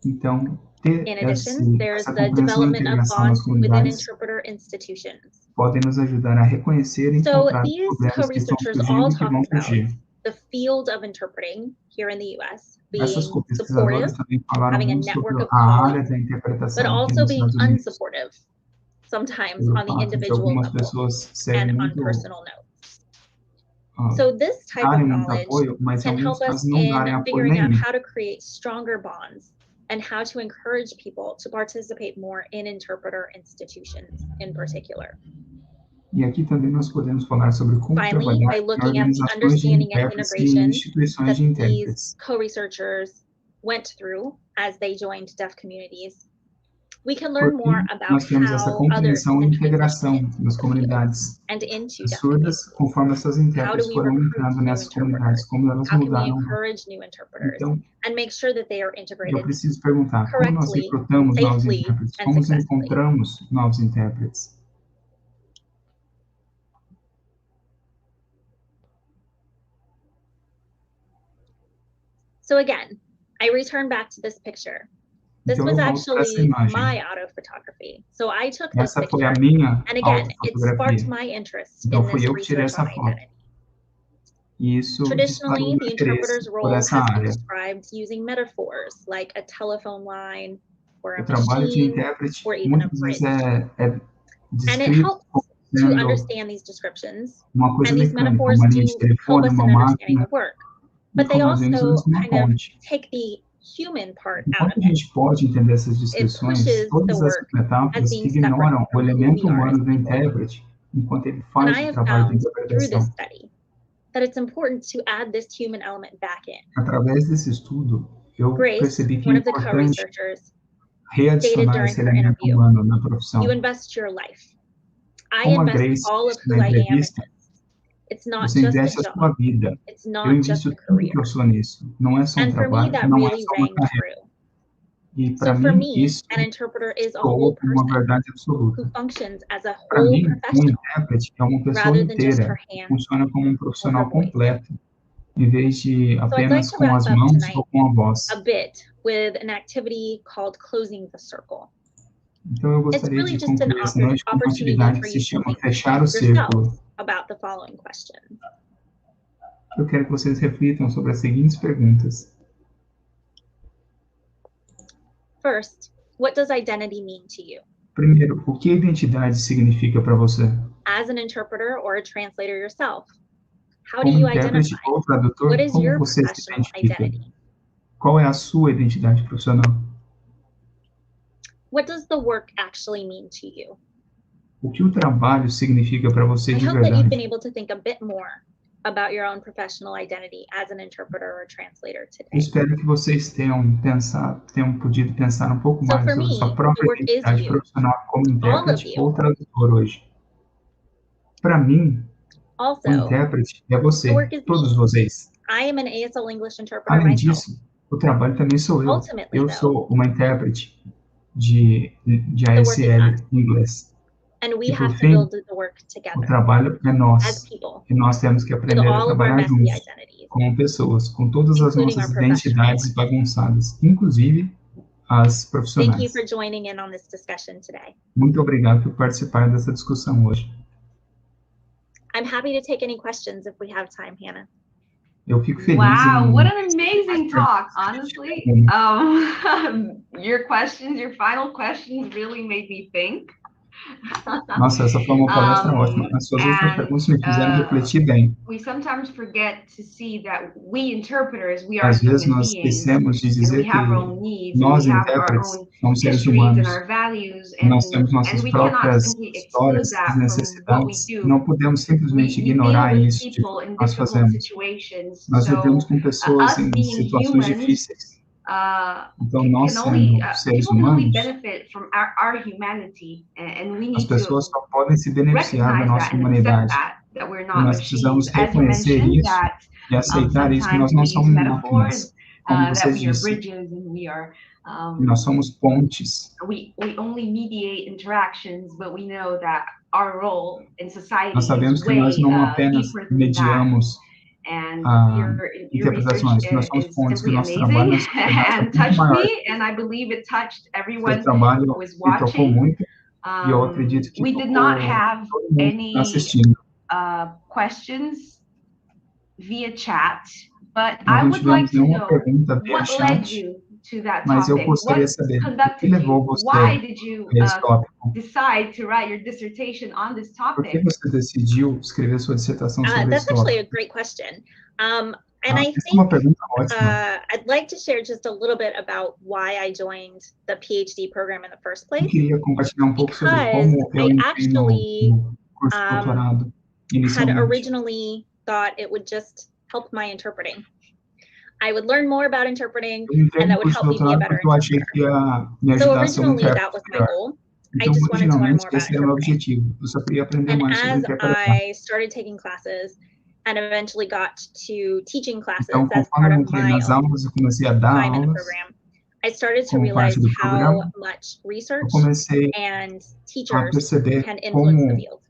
Então, ter In addition, there's essa the compreensão e development of integração nas bonds within comunidades interpreter institutions. podem nos ajudar a reconhecer e So encontrar these problemas que estão co-researchers all surgindo e que vão talked about surgir. the field of interpreting here in the US Essas being co-pesquisadoras supportive, também falaram having a muito sobre network of a área colleagues, da but interpretação aqui also nos being Estados Unidos, unsupportive, sometimes pelo on the fato de individual algumas level pessoas serem and on muito personal notes. So this type of darem muito knowledge apoio, mas em can alguns help us casos não darem in apoio figuring out nenhum. how to create stronger bonds and how to encourage people to participate more in interpreter institutions in particular. E aqui também nós podemos falar sobre como Finally, trabalhar by em looking at the organizações de understanding and intérpretes e integration instituições that de these intérpretes. co-researchers went through as they joined deaf communities, we can Por learn more fim, about nós temos essa how others compreensão e can integração transition nas into the field comunidades and into deaf surdas, communities. conforme essas How do intérpretes we foram recruit entrando new nessas comunidades, interpreters? como elas How can we mudaram. encourage new interpreters Então, and make sure that they are eu integrated preciso perguntar, como nós correctly, recrutamos novos safely, intérpretes? and Como nós successfully? encontramos novos intérpretes? So again, I return back to this picture. This Então, was eu volto para essa actually imagem. my auto photography. So I took this Essa foi picture, a minha and again, it autofotografia. sparked my interest Então, in fui this eu que tirei research essa on foto. identity. E isso disparou Traditionally, meu the interesse interpreter's por role essa has been área. described using metaphors like a telephone line or a O trabalho de machine intérprete or even a muitas vezes bridge. é And it descrito helps como to sendo understand these descriptions, uma coisa and these mecânica, metaphors uma linha de do help telefone, us in uma understanding máquina, the work. e But they como nós vimos also antes, uma kind of ponte. take the human part out Enquanto of a it. gente pode entender essas It descrições, pushes the todas essas work as metáforas being ignoram separate o from who elemento we are as humano do people. intérprete enquanto ele And faz I o have trabalho de found through this interpretação. study that it's important to add this human element back in. Através desse estudo, eu Grace, percebi que é one of the importante co-researchers, stated readicionar during esse her elemento interview, humano na profissão. you invest your life. I Como a invest Grace all of disse who na I am in entrevista, this. It's not você just a investe a sua job. vida. It's Eu not just invisto a tudo career. que eu sou nisso. Não é só um And for me, trabalho, that não é really só uma rang carreira. true. E So para for mim, me, isso an interpreter is a soou whole como uma person verdade who absoluta. functions as a Para whole mim, um professional intérprete é uma pessoa rather than just inteira, her que hands funciona como um or her profissional voice. completo, em vez de So I'd like apenas to com wrap as up mãos tonight ou com a voz. a bit with an activity called Closing the Circle. Então, eu It's gostaria really de just an concluir essa noite com uma opportunity atividade for que you se to chama think Fechar o Círculo. yourselves about the following questions. Eu quero que vocês reflitam sobre as seguintes perguntas. First, what does identity mean to you? Primeiro, o que identidade significa para você? As an interpreter or a translator yourself, how do Como you intérprete identify? ou tradutor, What is como your você se professional identifica? identity? Qual é a sua identidade profissional? What does the work actually mean to you? O que o trabalho significa para você I de hope that you've been verdade? able to think a bit more about your own professional identity as an interpreter or translator Eu today. espero que vocês tenham podido pensar um pouco So mais for sobre me, sua the própria work is identidade you, profissional como all of intérprete you. ou tradutor hoje. Para mim, o Also, intérprete é the você, work is todos me. vocês. I am an ASL English interpreter Além myself. disso, O trabalho também sou eu. Ultimately, Eu though, sou uma intérprete de the work is ILS-English us. em inglês. And we E por have to fim, build the work o together trabalho é as nós. people E nós temos que with aprender a all of our trabalhar messy juntos, identities, como pessoas, com todas as including nossas our professional identidades ones. bagunçadas, inclusive as Thank you profissionais. for joining in on this discussion today. Muito obrigado por participar dessa discussão hoje. I'm happy to take any questions if we have time, Hanna. Eu fico feliz Wow, em... what an amazing talk, honestly. Your questions, your final questions really made me think. Nossa, essa foi uma palestra ótima. As suas últimas perguntas me fizeram refletir bem. We sometimes forget to see that we interpreters, we are Às vezes human nós beings, esquecemos de and dizer we que have our own needs, and nós, we have our intérpretes, own somos seres histories humanos. and our values, Nós temos and nossas we cannot próprias simply exclude histórias, that from what we necessidades. do. Não podemos simplesmente We deal ignorar with isso de people que in nós difficult fazemos. situations, Nós so lidamos com pessoas us em being situações humans, difíceis. Então, nós can only, sendo seres people can only humanos, benefit from our humanity, and we as need to pessoas só podem se beneficiar da recognize nossa that and humanidade. accept that we're E not nós precisamos machines. As you reconhecer mentioned, isso that e aceitar isso, que nós sometimes não we use somos metaphors, máquinas, como that você we are disse. bridges and we are Nós somos pontes. we only mediate interactions, but we know that our role in society Nós sabemos is que nós way não apenas deeper than that. mediamos And your interpretações, research que nós somos is pontes, que simply o nosso trabalho amazing na sociedade é and muito touched maior. me, and I believe it touched Seu everyone trabalho who was me tocou watching. muito e eu acredito que We tocou did not have todo mundo que any está assistindo. questions via chat, but Nós I não would like tivemos to nenhuma know pergunta via what led chat, you to that mas eu topic. gostaria What de saber o que conducted levou you? você Why did you a esse tópico. decide to write your dissertation on this Por que topic? você decidiu escrever sua dissertação sobre That's esse tópico? actually a great question. And I Essa é uma think pergunta ótima. I'd like to share just a little bit about why I joined the PhD program in the first Eu place. queria compartilhar um pouco sobre como eu entrei no curso de doutorado Had inicialmente. originally thought it would just help my interpreting. I would learn more about interpreting, Eu entrei and no that would curso de help me be a doutorado better porque eu achei interpreter. que ia me So ajudar a ser um originally that intérprete was my melhor. goal. I Então, just wanted to learn originalmente, more about esse era o meu interpreting. objetivo. Eu só queria aprender And mais sobre as interpretação. I started taking classes and eventually got to teaching classes Então, as conforme part eu of entrei my nas own aulas e comecei a dar time in the aulas, program, I started to como realize parte do how programa, much eu research comecei and a teachers perceber can influence the como field.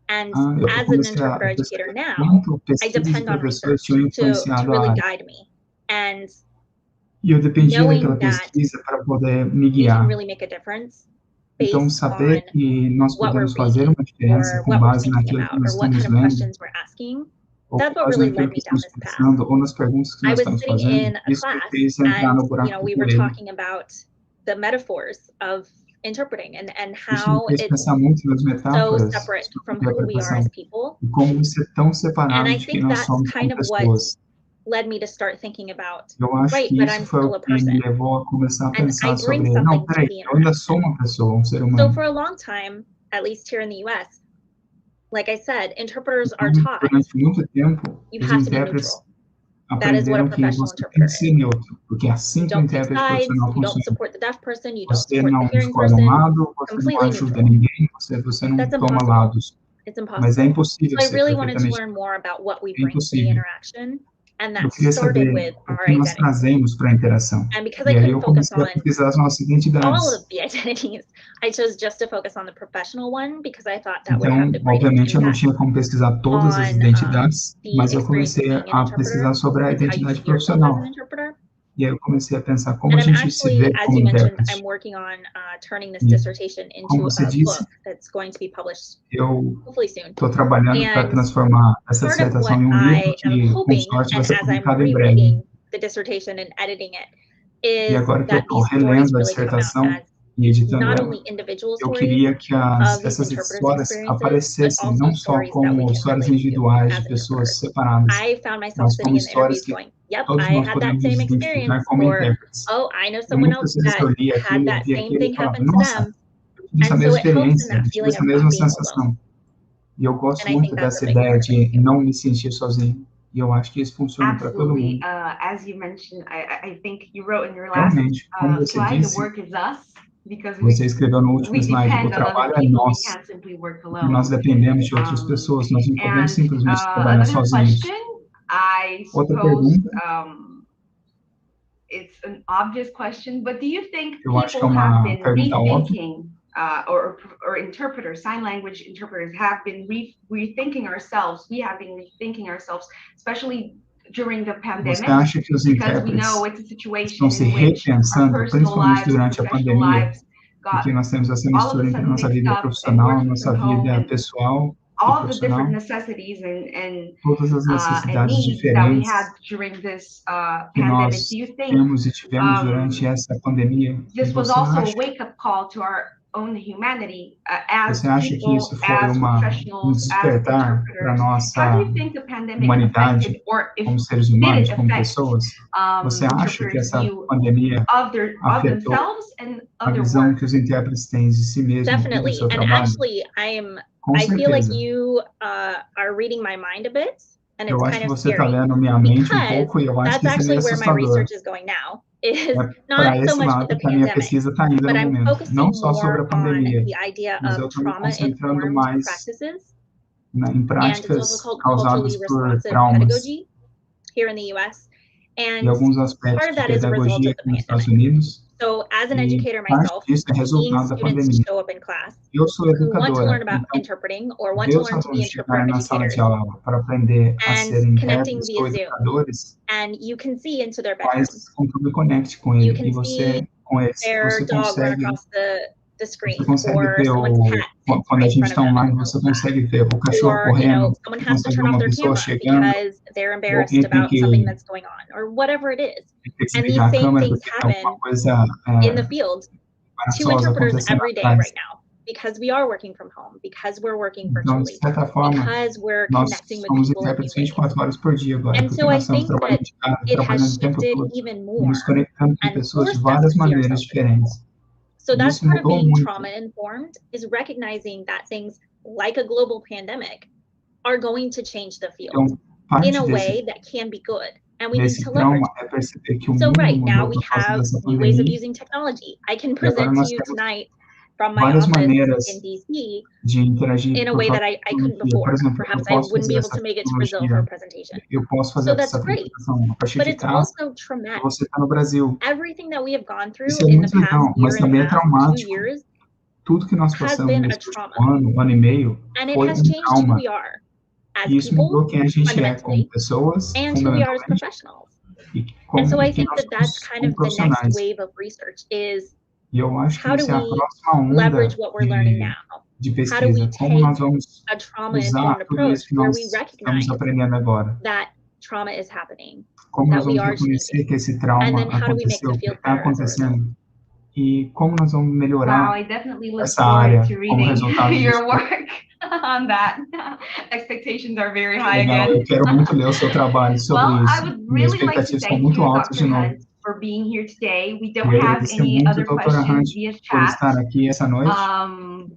And eu as an comecei a interpreter educator perceber now, quanto I pesquisas e depend on professores research tinham to influenciado a really área. guide me. And E eu dependia knowing daquela that pesquisa para poder me we can guiar. really make a difference Então, based saber on que nós what we're podemos fazer reading uma diferença or com what we're base thinking naquilo que about nós or what estamos kind of lendo, questions we're asking, ou that's com what base really naquilo led que me down estamos this path. pensando, ou nas perguntas que I nós was estamos sitting fazendo, in a isso me class fez entrar and, no buraco do we were coelho. talking about the metaphors of interpreting and Isso me how fez it's pensar muito nas so metáforas separate sobre from who we are interpretação as people. e como isso é tão And separado I de quem think nós that's somos kind como of what pessoas. led me to start thinking about, Eu acho right, que but isso I'm foi still o a que me person levou a começar a and I pensar bring sobre, não, something to peraí, the eu ainda sou interaction. uma pessoa, um ser So humano. for a long time, at least here in the US, like I said, interpreters are Então, taught durante muito tempo, you os have to be intérpretes neutral. That is what a aprenderam que professional você tem interpreter que ser is. neutro, porque é assim You que o don't take intérprete sides, profissional you don't funciona. support the deaf person, you don't Você support não the hearing escolhe um person, lado, você não completely ajuda neutral. ninguém, você não That's toma impossible. lados. It's Mas é impossible. impossível So I ser really wanted to perfeitamente learn more about what we é bring to the impossível. interaction, and Eu that queria started saber with o our que nós identity. trazemos para a interação. And because E I aí couldn't eu focus comecei a on pesquisar as nossas all identidades. of the identities, I chose just to focus on the professional one because I thought that would Então, have the greatest obviamente, eu não impact tinha como pesquisar todas as on identidades, the mas eu experience of comecei being an a interpreter pesquisar sobre a and how you identidade see yourself as an profissional. interpreter. E aí eu comecei a pensar como And a I'm gente se actually, vê as como you mentioned, intérprete. I'm working on turning this E, dissertation como into você a disse, book that's going to be published eu hopefully soon. estou trabalhando para And transformar essa part of dissertação what em um livro I am que, com hoping, sorte, vai and ser as I'm publicado em breve. rereading the dissertation and editing it, E is agora que eu that estou these stories relendo a really come out dissertação as e editando not ela, only individual eu stories queria que of these essas interpreters' histórias experiences, but aparecessem also não só stories that we como can histórias relate to individuais as de pessoas interpreters. separadas, I found myself mas sitting como in histórias interviews que going, yep, todos I nós had that podemos same nos identificar experience, como or, intérpretes. oh, I know E someone muitas else vezes that eu li had aquilo, eu that vi same aquilo thing e falava, happen to nossa, them. eu tive essa And so mesma it helps in experiência, that eu tive feeling essa of mesma not being alone. sensação. E eu gosto And I muito think that's dessa a big ideia part of it de too. não me sentir sozinho. E eu acho que isso funciona para todo Absolutely. mundo. As you mentioned, I think you wrote in your last Realmente, como você slide, the disse, work is us, because você escreveu no último we slide, o depend on other trabalho é people. We nosso, can't simply work porque nós alone. dependemos de outras pessoas, nós não podemos And simplesmente trabalhar another sozinhos. question, I Outra suppose, pergunta, it's an obvious question, but do you think Eu acho que é people have uma been pergunta óbvia. rethinking, or interpreters, sign language interpreters have been rethinking ourselves, we have been rethinking ourselves, especially during the pandemic, Você acha que os because we intérpretes know it's a situation estão se in which our repensando, personal principalmente lives, durante a professional pandemia, lives porque got nós temos essa all of mistura a entre sudden nossa mixed vida up and profissional, working nossa from home vida and pessoal e all the different profissional, necessities and todas as and necessidades needs that we diferentes had during this que pandemic. nós Do you think temos e tivemos durante essa pandemia. E this was você also a acha, wake-up call to our own humanity as você acha que people, isso foi as um professionals, as despertar para interpreters? How nossa do you think the pandemic humanidade affected, or if como seres did humanos, it como affect pessoas? Você acha que interpreters' essa view pandemia of afetou themselves and a of their visão work? que os intérpretes têm de si mesmos e do Definitely. seu And trabalho? actually, Com I feel like certeza. you are reading my mind a bit, and it's Eu acho kind que of você está scary lendo minha mente because pouco e eu acho that's que isso é meio actually where my assustador. research is going now. Is É not para so esse much with lado the que a minha pandemic, pesquisa está indo but no I'm momento. focusing Não só sobre more a pandemia, on the idea mas eu of estou me concentrando trauma-informed mais practices, em and it's práticas also called causadas culturally por responsive traumas pedagogy here in the US. e And alguns part aspectos of de that is a result pedagogia of the aqui nos Estados pandemic. Unidos, So as an e educator parte myself, disso é seeing resultado da students pandemia. show up in class Eu sou who want to educadora, learn about então interpreting or want ver to os learn to be alunos chegarem interpreter na sala educators de aula para aprender a and serem connecting intérpretes via ou Zoom, educadores, and you can see into their bedroom. faz com que eu me conecte com You ele. can E see você, com eles, their você dog run consegue across the screen, Você consegue or ver someone's cat sits quando a right in gente front está of them in online, the middle você of class. consegue ver o cachorro Or, correndo, someone você has to consegue ver turn off uma their pessoa camera chegando, because they're ou embarrassed alguém tem about something that's going on, or whatever it is. que And these desligar a same câmera things porque tem alguma happen coisa in the field to embaraçosa interpreters acontecendo every day atrás. right now, because we are working from home, because we're working Então, de virtually, certa forma, because we're nós connecting with somos people in new intérpretes ways. 24 horas por dia agora, And porque so I nós estamos think trabalhando that de casa, it trabalhando has o tempo shifted todo even e more nos conectando com and pessoas de forced us várias to see maneiras ourselves diferentes. So E that's isso part of mudou being muito. trauma-informed, is recognizing that things like a global pandemic are going to change the field Então, parte in a desse way that can be good, and we need desse to leverage trauma é perceber que o So mundo right now mudou we por causa have dessa new ways of pandemia, using technology. I can e agora present to nós you temos tonight from my várias office maneiras in DC de interagir in a por way causa that da I couldn't tecnologia. Por before. exemplo, Perhaps eu I posso wouldn't be fazer able essa to make it to Brazil for tecnologia, a presentation. eu posso fazer So that's essa great, apresentação a partir but de it's casa, also e traumatic. você está no Brasil. Everything that we have gone through Isso é in the muito past legal, mas year and também a é half, 2 traumático. years, Tudo que nós has passamos been a nesse trauma, último ano e meio, and it foi has um changed who trauma. we are as E isso people, mudou quem a gente é como fundamentally, pessoas, and who we are as fundamentalmente, professionals. e And so I quem think nós that that's somos kind como of the next profissionais. wave of research is E eu acho que how do isso é a we próxima onda leverage what we're learning now? de How do we pesquisa. Como take nós vamos a usar trauma-informed tudo approach isso que where nós we estamos recognize aprendendo agora? that trauma is happening, Como nós that we vamos are reconhecer changing, que esse and trauma then how do we make aconteceu, the que field está better as a result? acontecendo? E como nós vamos Wow, melhorar I definitely look essa forward área to como reading resultado disso? your work on that. Expectations are very high Legal, again. eu quero muito ler o seu trabalho sobre Well, I isso. would Minhas really like to expectativas são thank muito you, altas de Dr. novo. Hunt, for being here today. We E don't have agradecer any muito, other doutora Hunt, questions via por chat. estar aqui essa noite.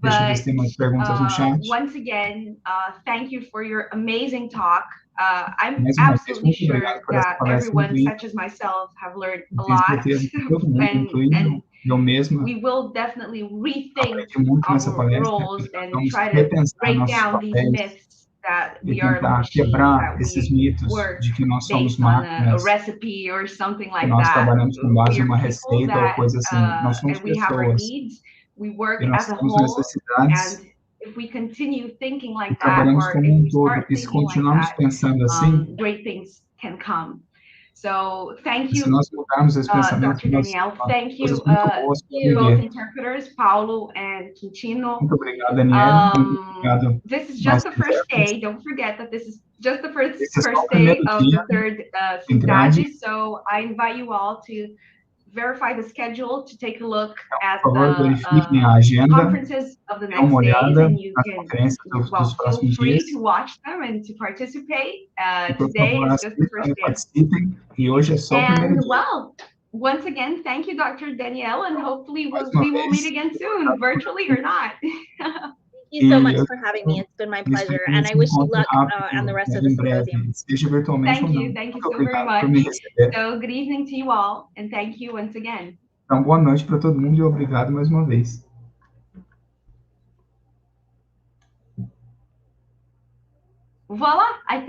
Deixa eu ver se But tem mais perguntas no chat. once again, thank you for your amazing talk. I'm Mais uma vez, absolutely muito sure obrigado por essa that palestra everyone, incrível. such as myself, have learned a Tenho lot. certeza que todo mundo, incluindo eu mesma, We will definitely rethink aprendi muito nessa our palestra. roles Nós and vamos try to repensar break nossos down these papéis myths that e we are the tentar machine, quebrar that esses we mitos work de que nós somos based on a máquinas, recipe or something que like nós that. trabalhamos com base We em are uma people receita ou that, coisa assim. Nós somos and we have our pessoas needs. We work e nós as a temos whole, necessidades and if we continue thinking e like that, trabalhamos or como if um we todo. start E se thinking like continuarmos that, pensando assim, great things can come. So thank se you, nós mudarmos esse pensamento, Dr. Danielle. Thank you, coisas muito boas podem both vir. interpreters, Paulo and Quintino. Muito obrigado, Danielle. Muito obrigado. This is just the first day. Don't forget that this is just the first day of the third SIMTRADI. So I invite you all to verify the schedule, to take a look at the conferences of the next days, and you can, well, feel free to watch them and to participate. Today is just the first day. And well, once again, thank you, Dr. Danielle, and hopefully we will meet again soon, virtually or not. Thank you so much for having me. It's been my pleasure, and I wish you luck on the rest of the symposium. Thank you so very much. So good evening to you all, and thank you once again. Então, boa noite para todo mundo e obrigado mais uma vez. Voila, I think